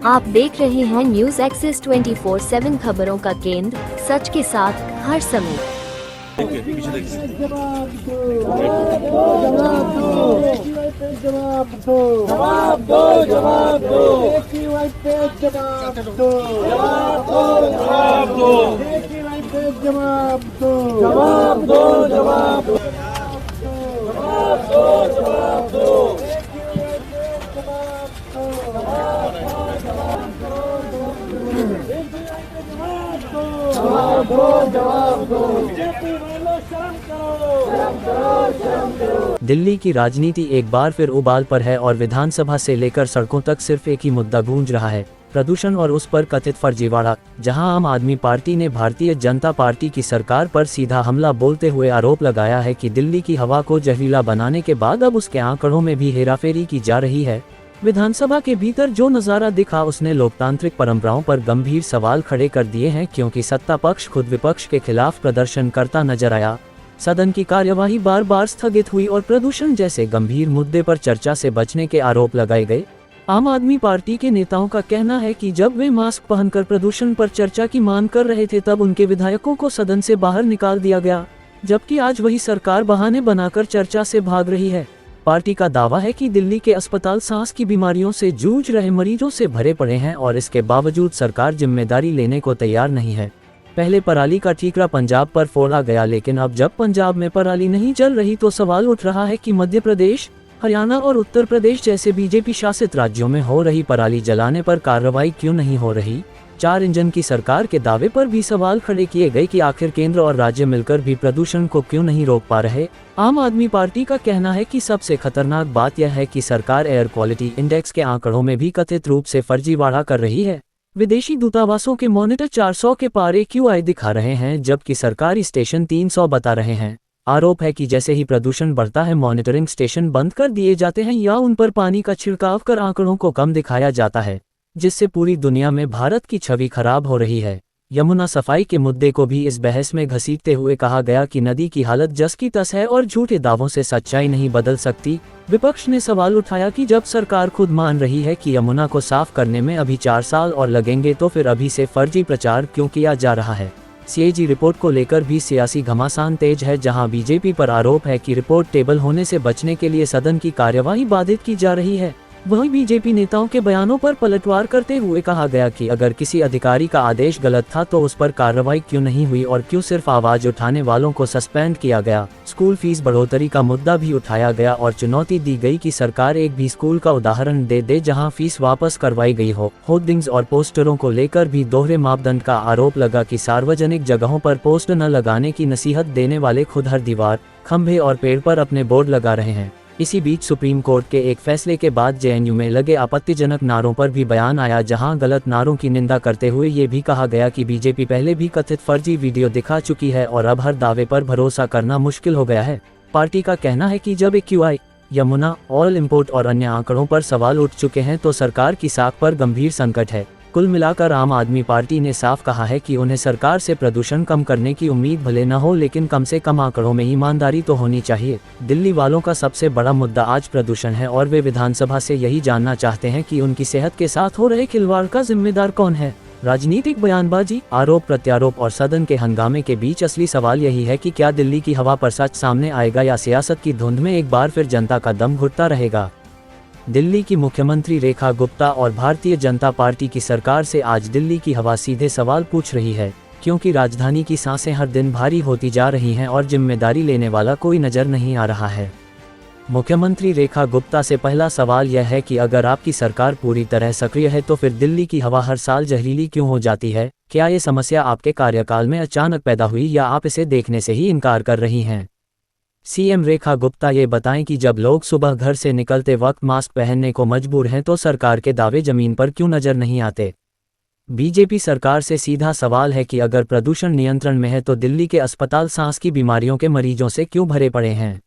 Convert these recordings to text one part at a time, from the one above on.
आप देख रहे हैं न्यूज एक्सेस 24/7 खबरों का केंद्र, सच के साथ हर समय। दिल्ली की राजनीति एक बार फिर उबाल पर है और विधानसभा से लेकर सड़कों तक सिर्फ एक ही मुद्दा गूंज रहा है, प्रदूषण और उस पर कथित फर्जीवाड़ा। जहां आम आदमी पार्टी ने भारतीय जनता पार्टी की सरकार पर सीधा हमला बोलते हुए आरोप लगाया है कि दिल्ली की हवा को जहरीला बनाने के बाद अब उसके आंकड़ों में भी हेराफेरी की जा रही है। विधानसभा के भीतर जो नज़ारा दिखा उसने लोकतांत्रिक परंपराओं पर गंभीर सवाल खड़े कर दिए हैं, क्योंकि सत्ता पक्ष खुद विपक्ष के खिलाफ प्रदर्शन करता नजर आया। सदन की कार्यवाही बार बार स्थगित हुई और प्रदूषण जैसे गंभीर मुद्दे पर चर्चा से बचने के आरोप लगाए गए। आम आदमी पार्टी के नेताओं का कहना है कि जब वे मास्क पहनकर प्रदूषण पर चर्चा की मांग कर रहे थे तब उनके विधायकों को सदन से बाहर निकाल दिया गया, जबकि आज वही सरकार बहाने बनाकर चर्चा से भाग रही है। पार्टी का दावा है कि दिल्ली के अस्पताल सांस की बीमारियों से जूझ रहे मरीजों से भरे पड़े हैं और इसके बावजूद सरकार जिम्मेदारी लेने को तैयार नहीं है। पहले पराली का ठीकरा पंजाब पर फोड़ा गया, लेकिन अब जब पंजाब में पराली नहीं जल रही तो सवाल उठ रहा है कि मध्य प्रदेश, हरियाणा और उत्तर प्रदेश जैसे बीजेपी शासित राज्यों में हो रही पराली जलाने पर कार्रवाई क्यों नहीं हो रही। 4 इंजन की सरकार के दावे पर भी सवाल खड़े किए गए कि आखिर केंद्र और राज्य मिलकर भी प्रदूषण को क्यों नहीं रोक पा रहे। आम आदमी पार्टी का कहना है कि सबसे खतरनाक बात यह है कि सरकार एयर क्वालिटी इंडेक्स के आंकड़ों में भी कथित रूप से फर्जीवाड़ा कर रही है। विदेशी दूतावासों के मॉनिटर 400 के पार AQI दिखा रहे हैं, जबकि सरकारी स्टेशन 300 बता रहे हैं। आरोप है कि जैसे ही प्रदूषण बढ़ता है मॉनिटरिंग स्टेशन बंद कर दिए जाते हैं या उन पर पानी का छिड़काव कर आंकड़ों को कम दिखाया जाता है, जिससे पूरी दुनिया में भारत की छवि खराब हो रही है। यमुना सफाई के मुद्दे को भी इस बहस में घसीटते हुए कहा गया कि नदी की हालत जस की तस है और झूठे दावों से सच्चाई नहीं बदल सकती। विपक्ष ने सवाल उठाया कि जब सरकार खुद मान रही है कि यमुना को साफ करने में अभी 4 साल और लगेंगे तो फिर अभी से फर्जी प्रचार क्यों किया जा रहा है। CAG रिपोर्ट को लेकर भी सियासी घमासान तेज है, जहां बीजेपी पर आरोप है कि रिपोर्ट टेबल होने से बचने के लिए सदन की कार्यवाही बाधित की जा रही है। वहीं बीजेपी नेताओं के बयानों पर पलटवार करते हुए कहा गया कि अगर किसी अधिकारी का आदेश गलत था तो उस पर कार्रवाई क्यों नहीं हुई और क्यों सिर्फ आवाज उठाने वालों को सस्पेंड किया गया। स्कूल फीस बढ़ोतरी का मुद्दा भी उठाया गया और चुनौती दी गई कि सरकार एक भी स्कूल का उदाहरण दे जहां फीस वापस करवाई गई हो। होर्डिंग्स और पोस्टरों को लेकर भी दोहरे मापदंड का आरोप लगा कि सार्वजनिक जगहों पर पोस्टर न लगाने की नसीहत देने वाले खुद हर दीवार, खंभे और पेड़ पर अपने बोर्ड लगा रहे हैं। इसी बीच सुप्रीम कोर्ट के एक फैसले के बाद JNU में लगे आपत्तिजनक नारों पर भी बयान आया, जहां गलत नारों की निंदा करते हुए ये भी कहा गया कि बीजेपी पहले भी कथित फर्जी वीडियो दिखा चुकी है और अब हर दावे पर भरोसा करना मुश्किल हो गया है। पार्टी का कहना है कि जब AQI, यमुना, ऑयल इंपोर्ट और अन्य आंकड़ों पर सवाल उठ चुके हैं तो सरकार की साख पर गंभीर संकट है। कुल मिलाकर आम आदमी पार्टी ने साफ कहा है कि उन्हें सरकार से प्रदूषण कम करने की उम्मीद भले न हो, लेकिन कम से कम आंकड़ों में ईमानदारी तो होनी चाहिए। दिल्ली वालों का सबसे बड़ा मुद्दा आज प्रदूषण है और वे विधानसभा से यही जानना चाहते हैं कि उनकी सेहत के साथ हो रहे खिलवाड़ का जिम्मेदार कौन है। राजनीतिक बयानबाजी, आरोप प्रत्यारोप और सदन के हंगामे के बीच असली सवाल यही है कि क्या दिल्ली की हवा पर सच सामने आएगा या सियासत की धुंध में एक बार फिर जनता का दम घुटता रहेगा। दिल्ली की मुख्यमंत्री रेखा गुप्ता और भारतीय जनता पार्टी की सरकार से आज दिल्ली की हवा सीधे सवाल पूछ रही है, क्योंकि राजधानी की सांसें हर दिन भारी होती जा रही हैं और जिम्मेदारी लेने वाला कोई नजर नहीं आ रहा है। मुख्यमंत्री रेखा गुप्ता से पहला सवाल यह है कि अगर आपकी सरकार पूरी तरह सक्रिय है तो फिर दिल्ली की हवा हर साल जहरीली क्यों हो जाती है। क्या ये समस्या आपके कार्यकाल में अचानक पैदा हुई या आप इसे देखने से ही इनकार कर रही हैं। CM रेखा गुप्ता ये बताएं कि जब लोग सुबह घर से निकलते वक्त मास्क पहनने को मजबूर हैं तो सरकार के दावे जमीन पर क्यों नजर नहीं आते। बीजेपी सरकार से सीधा सवाल है कि अगर प्रदूषण नियंत्रण में है तो दिल्ली के अस्पताल सांस की बीमारियों के मरीजों से क्यों भरे पड़े हैं।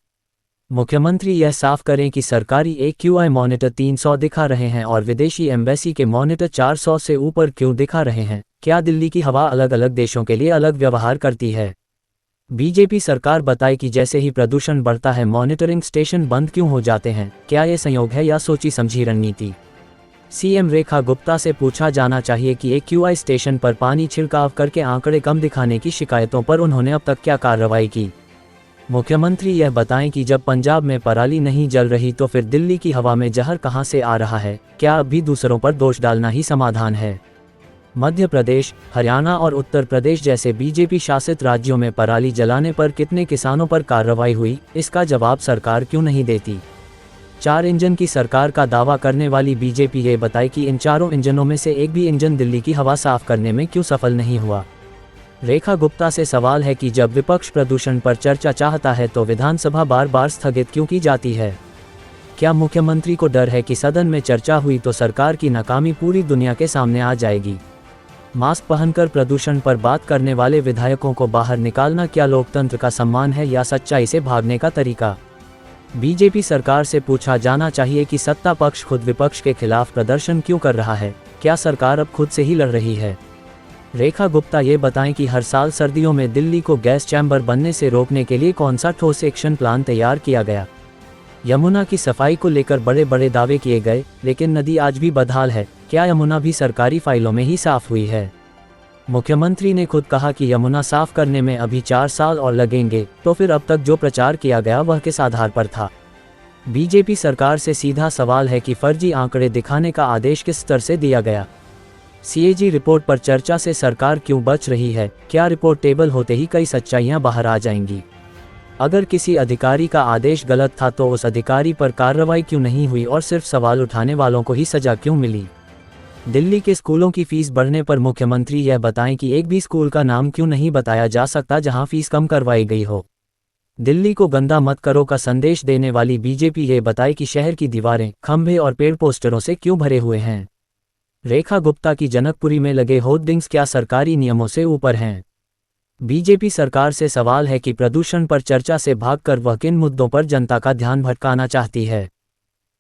मुख्यमंत्री यह साफ करें कि सरकारी AQI मॉनिटर 300 दिखा रहे हैं और विदेशी एम्बेसी के मॉनिटर 400 से ऊपर क्यों दिखा रहे हैं। क्या दिल्ली की हवा अलग अलग देशों के लिए अलग व्यवहार करती है। बीजेपी सरकार बताए कि जैसे ही प्रदूषण बढ़ता है मॉनिटरिंग स्टेशन बंद क्यों हो जाते हैं। क्या ये संयोग है या सोची समझी रणनीति। सीएम रेखा गुप्ता से पूछा जाना चाहिए कि एक क्यूआई स्टेशन पर पानी छिड़काव करके आंकड़े कम दिखाने की शिकायतों पर उन्होंने अब तक क्या कार्रवाई की। मुख्यमंत्री यह बताएं कि जब पंजाब में पराली नहीं जल रही तो फिर दिल्ली की हवा में जहर कहां से आ रहा है? क्या अब भी दूसरों पर दोष डालना ही समाधान है? मध्य प्रदेश, हरियाणा और उत्तर प्रदेश जैसे बीजेपी शासित राज्यों में पराली जलाने पर कितने किसानों पर कार्रवाई हुई, इसका जवाब सरकार क्यों नहीं देती? 4 इंजन की सरकार का दावा करने वाली बीजेपी ये बताए कि इन चारों इंजनों में से एक भी इंजन दिल्ली की हवा साफ करने में क्यों सफल नहीं हुआ। रेखा गुप्ता से सवाल है कि जब विपक्ष प्रदूषण पर चर्चा चाहता है तो विधानसभा बार बार स्थगित क्यों की जाती है? क्या मुख्यमंत्री को डर है कि सदन में चर्चा हुई तो सरकार की नाकामी पूरी दुनिया के सामने आ जाएगी? मास्क पहनकर प्रदूषण पर बात करने वाले विधायकों को बाहर निकालना क्या लोकतंत्र का सम्मान है या सच्चाई से भागने का तरीका? बीजेपी सरकार से पूछा जाना चाहिए कि सत्ता पक्ष खुद विपक्ष के खिलाफ प्रदर्शन क्यों कर रहा है? क्या सरकार अब खुद से ही लड़ रही है? रेखा गुप्ता ये बताएं कि हर साल सर्दियों में दिल्ली को गैस चैम्बर बनने से रोकने के लिए कौन सा ठोस एक्शन प्लान तैयार किया गया। यमुना की सफाई को लेकर बड़े बड़े दावे किए गए, लेकिन नदी आज भी बदहाल है। क्या यमुना भी सरकारी फाइलों में ही साफ हुई है? मुख्यमंत्री ने खुद कहा कि यमुना साफ करने में अभी 4 साल और लगेंगे, तो फिर अब तक जो प्रचार किया गया वह किस आधार पर था? बीजेपी सरकार से सीधा सवाल है कि फर्जी आंकड़े दिखाने का आदेश किस स्तर से दिया गया? सीएजी रिपोर्ट पर चर्चा से सरकार क्यों बच रही है? क्या रिपोर्ट टेबल होते ही कई सच्चाइयां बाहर आ जाएंगी? अगर किसी अधिकारी का आदेश गलत था तो उस अधिकारी पर कार्रवाई क्यों नहीं हुई और सिर्फ सवाल उठाने वालों को ही सजा क्यों मिली? दिल्ली के स्कूलों की फीस बढ़ने पर मुख्यमंत्री यह बताएं कि एक भी स्कूल का नाम क्यों नहीं बताया जा सकता जहां फीस कम करवाई गई हो। दिल्ली को गंदा मत करो का संदेश देने वाली बीजेपी ये बताए कि शहर की दीवारें, खंभे और पेड़ पोस्टरों से क्यों भरे हुए हैं। रेखा गुप्ता की जनकपुरी में लगे होर्डिंग्स क्या सरकारी नियमों से ऊपर हैं? बीजेपी सरकार से सवाल है कि प्रदूषण पर चर्चा से भागकर वह किन मुद्दों पर जनता का ध्यान भटकाना चाहती है।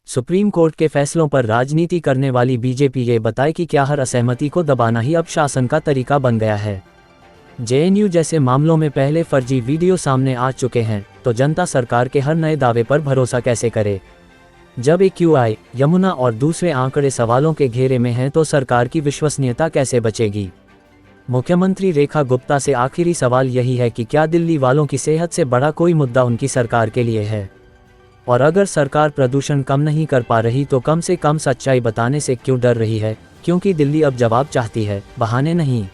सुप्रीम कोर्ट के फैसलों पर राजनीति करने वाली बीजेपी ये बताए कि क्या हर असहमति को दबाना ही अब शासन का तरीका बन गया है। जेएनयू जैसे मामलों में पहले फर्जी वीडियो सामने आ चुके हैं, तो जनता सरकार के हर नए दावे पर भरोसा कैसे करे? जब एक क्यूआई, यमुना और दूसरे आंकड़े सवालों के घेरे में हैं तो सरकार की विश्वसनीयता कैसे बचेगी? मुख्यमंत्री रेखा गुप्ता से आखिरी सवाल यही है कि क्या दिल्ली वालों की सेहत से बड़ा कोई मुद्दा उनकी सरकार के लिए है? और अगर सरकार प्रदूषण कम नहीं कर पा रही तो कम से कम सच्चाई बताने से क्यों डर रही है? क्योंकि दिल्ली अब जवाब चाहती है, बहाने नहीं।